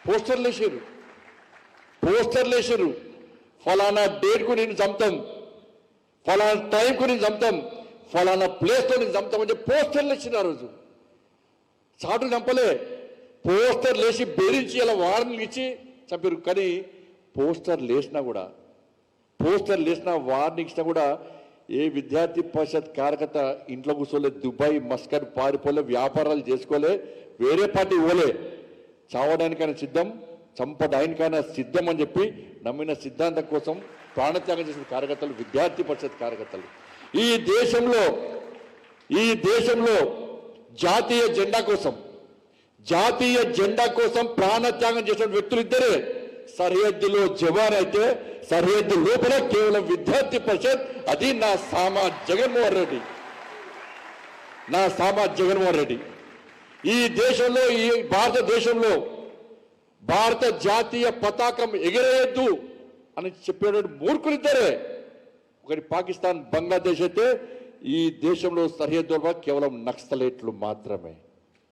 పోస్టర్లు వేసారు ఫలానా డేట్కు నేను చంపుతాం, ఫలానా టైంకు నేను చంపుతాం, ఫలానా ప్లేస్లో నేను చంపుతామని చెప్పి పోస్టర్లు వేసింది. ఆ రోజు చాటు చంపలే, పోస్టర్లు వేసి బెదిరించి ఇలా వార్నింగ్ ఇచ్చి చంపారు. కానీ పోస్టర్లు వేసినా వార్నింగ్ ఇచ్చినా కూడా ఏ విద్యార్థి పరిషత్ కార్యకర్త ఇంట్లో కూర్చోలే, దుబాయ్ మస్కట్ పారిపోలే, వ్యాపారాలు చేసుకోలే, వేరే పార్టీ పోలే, చావడానికైనా సిద్ధం, చంపడానికైనా సిద్ధం అని చెప్పి నమ్మిన సిద్ధాంతం కోసం ప్రాణత్యాగం చేసిన కార్యకర్తలు విద్యార్థి పరిషత్ కార్యకర్తలు. ఈ దేశంలో జాతీయ జెండా కోసం ప్రాణత్యాగం చేసిన వ్యక్తులు ఇద్దరే. సరిహద్దులో జవాన్ అయితే సరిహద్దు లోపల కేవలం విద్యార్థి పరిషత్. అది నా సామా జగన్మోహన్ రెడ్డి. ఈ దేశంలో, ఈ భారతదేశంలో భారత జాతీయ పతాకం ఎగిరేయద్దు అని చెప్పేటువంటి మూర్ఖులిద్దరే. ఒకటి పాకిస్తాన్, బంగ్లాదేశ్ అయితే ఈ దేశంలో సరిహద్దులో కేవలం నక్సలైట్లు మాత్రమే.